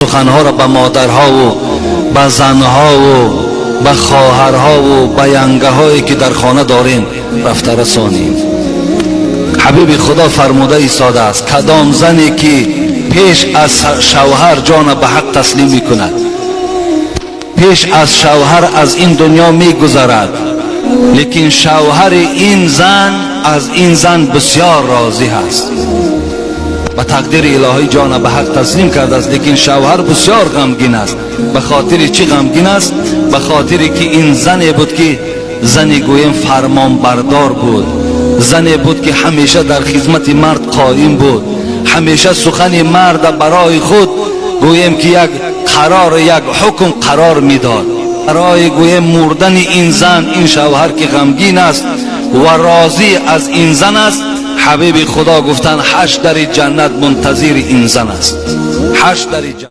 سخنها را به مادرها و به زنها و به خواهرها و به ینگه هایی که در خانه داریم رفته رسانیم. حبیب خدا فرموده ایستاده است کدام زنی که پیش از شوهر جان به حق تسلیم می کند، پیش از شوهر از این دنیا می گذرد، لیکن شوهر این زن از این زن بسیار راضی است، به تقدیر الهی جان به حق تسلیم کرده است، لیکن شوهر بسیار غمگین است. به خاطر چی غمگین است؟ به خاطری که این زنی بود که زنی گویم فرمان بردار بود، زنی بود که همیشه در خدمت مرد قائم بود، همیشه سخن مرد برای خود گویم که یک قرار یک حکم قرار میداد. برای گویم مردن این زن، این شوهر که غمگین است و راضی از این زن است، حبیب خدا گفتن 8 در جنت منتظر این زن است. 8 در جنت.